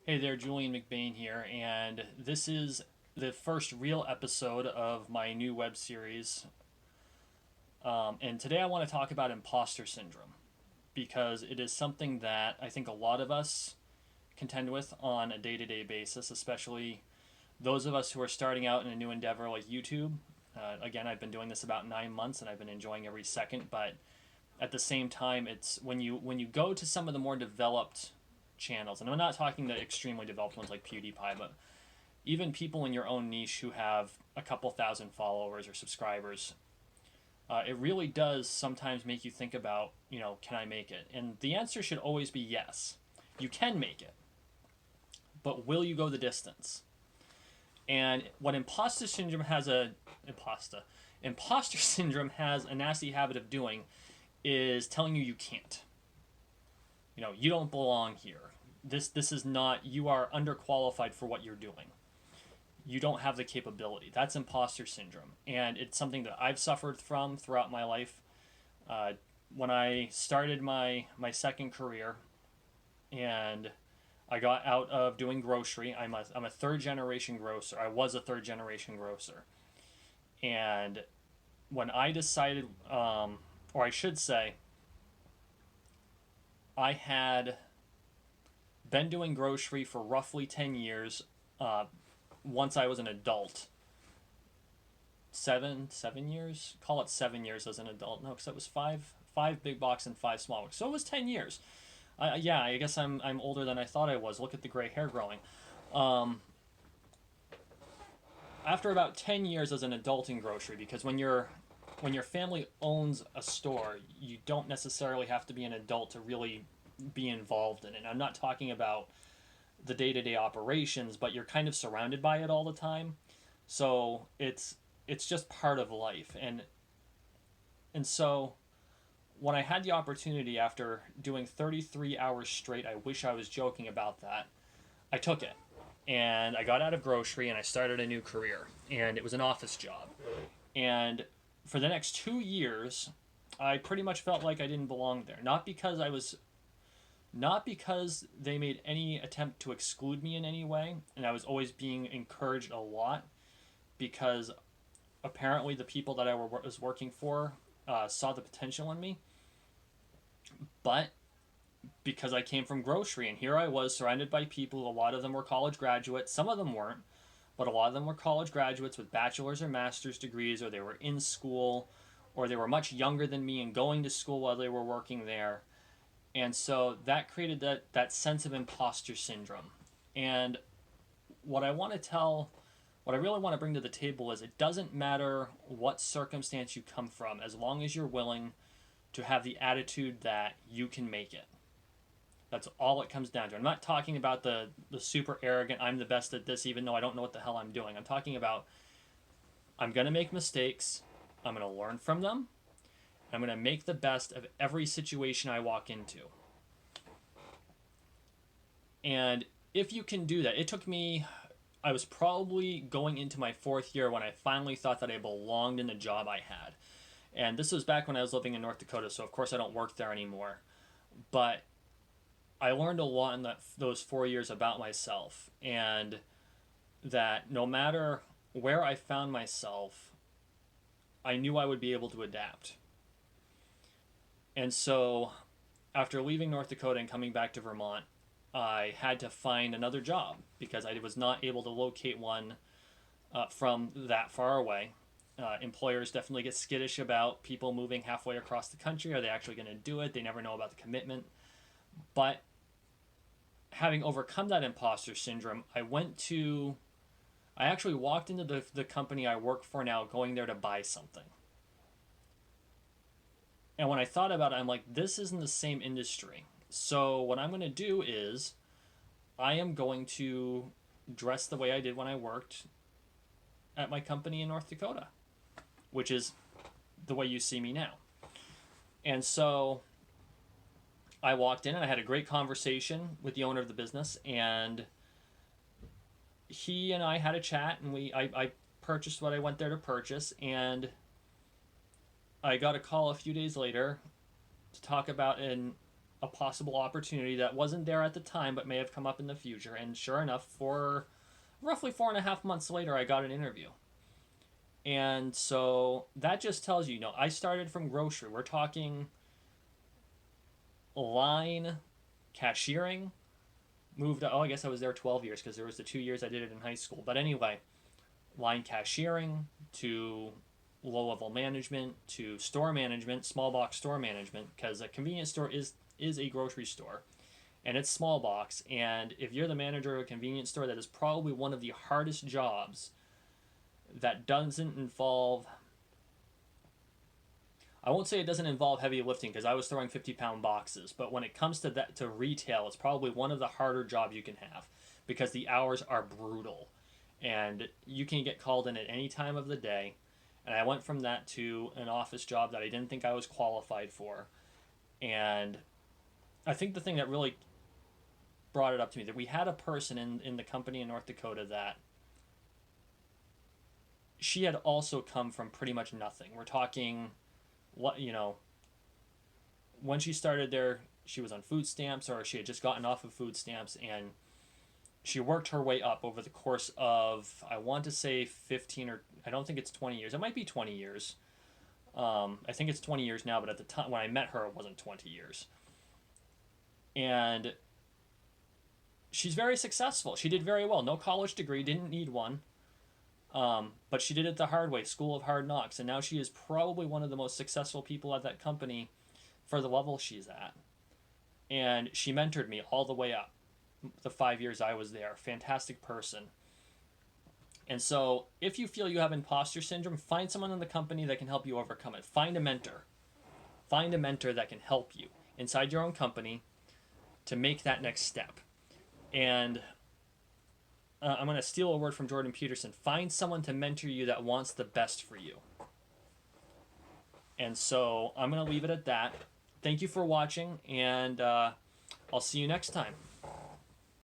Hey there, Julian McBain here, and this is the first real episode of my new web series. And today I want to talk about imposter syndrome because it is something that I think a lot of us contend with on a day to day basis, especially those of us who are starting out in a new endeavor like YouTube. Again, I've been doing this about 9 months and I've been enjoying every second, but at the same time, it's when you go to some of the more developed channels, and I'm not talking the extremely developed ones like PewDiePie, but even people in your own niche who have a couple thousand followers or subscribers, it really does sometimes make you think about, can I make it? And the answer should always be yes. You can make it, but will you go the distance? And what imposter syndrome has a nasty habit of doing is telling you can't. You don't belong here. This is not, you are underqualified for what you're doing. You don't have the capability. That's imposter syndrome, and it's something that I've suffered from throughout my life. Uh, when I started my second career, and I got out of doing grocery, I'm a third generation grocer. I was a third generation grocer, and when I decided, or I should say, I had been doing grocery for roughly 10 years. Once I was an adult, seven years, call it 7 years as an adult. No, because it was five big box and five small box, so it was 10 years. Yeah, I guess I'm older than I thought I was. Look at the gray hair growing. um, After about 10 years as an adult in grocery, because when your family owns a store, you don't necessarily have to be an adult to really be involved in it. I'm not talking about the day-to-day operations, but you're kind of surrounded by it all the time. So it's just part of life. And so when I had the opportunity after doing 33 hours straight, I wish I was joking about that. I took it. And I got out of grocery and I started a new career. And it was an office job. And for the next 2 years, I pretty much felt like I didn't belong there. Not because they made any attempt to exclude me in any way, and I was always being encouraged a lot because apparently the people that I was working for saw the potential in me, but because I came from grocery and here I was surrounded by people, a lot of them were college graduates, some of them weren't, but a lot of them were college graduates with bachelor's or master's degrees, or they were in school, or they were much younger than me and going to school while they were working there. And so that created that sense of imposter syndrome. And what I want to tell, what I really want to bring to the table is it doesn't matter what circumstance you come from, as long as you're willing to have the attitude that you can make it. That's all it comes down to. I'm not talking about the super arrogant, I'm the best at this even though I don't know what the hell I'm doing. I'm talking about I'm going to make mistakes, I'm going to learn from them, I'm going to make the best of every situation I walk into. And if you can do that, it took me, I was probably going into my fourth year when I finally thought that I belonged in the job I had. And this was back when I was living in North Dakota, so of course I don't work there anymore. But I learned a lot in those 4 years about myself, and that no matter where I found myself, I knew I would be able to adapt. And so after leaving North Dakota and coming back to Vermont, I had to find another job because I was not able to locate one from that far away. Employers definitely get skittish about people moving halfway across the country. Are they actually going to do it? They never know about the commitment. But having overcome that imposter syndrome, I actually walked into the company I work for now, going there to buy something. And when I thought about it, I'm like, this isn't the same industry. So what I'm going to do is I am going to dress the way I did when I worked at my company in North Dakota, which is the way you see me now. And so I walked in and I had a great conversation with the owner of the business, and he and I had a chat, and I purchased what I went there to purchase, and I got a call a few days later to talk about a possible opportunity that wasn't there at the time but may have come up in the future. And sure enough, for roughly 4.5 months later, I got an interview. And so that just tells you, I started from grocery. We're talking line cashiering. Moved, I guess I was there 12 years because there was the 2 years I did it in high school. But anyway, line cashiering to low level management to store management, small box store management, because a convenience store is a grocery store and it's small box. And if you're the manager of a convenience store, that is probably one of the hardest jobs that doesn't involve, I won't say it doesn't involve heavy lifting because I was throwing 50-pound boxes, but when it comes to that, to retail, it's probably one of the harder jobs you can have because the hours are brutal and you can get called in at any time of the day. And I went from that to an office job that I didn't think I was qualified for. And I think the thing that really brought it up to me, that we had a person in the company in North Dakota that she had also come from pretty much nothing. We're talking, what, when she started there, she was on food stamps or she had just gotten off of food stamps, and she worked her way up over the course of, I want to say 15, or I don't think it's 20 years. It might be 20 years. I think it's 20 years now, but at the time when I met her, it wasn't 20 years. And she's very successful. She did very well. No college degree, didn't need one. But she did it the hard way, school of hard knocks. And now she is probably one of the most successful people at that company for the level she's at. And she mentored me all the way up the 5 years I was there. Fantastic person. And so if you feel you have imposter syndrome, find someone in the company that can help you overcome it. Find a mentor. Find a mentor that can help you inside your own company to make that next step. And I'm going to steal a word from Jordan Peterson. Find someone to mentor you that wants the best for you. And so I'm going to leave it at that. Thank you for watching, and I'll see you next time.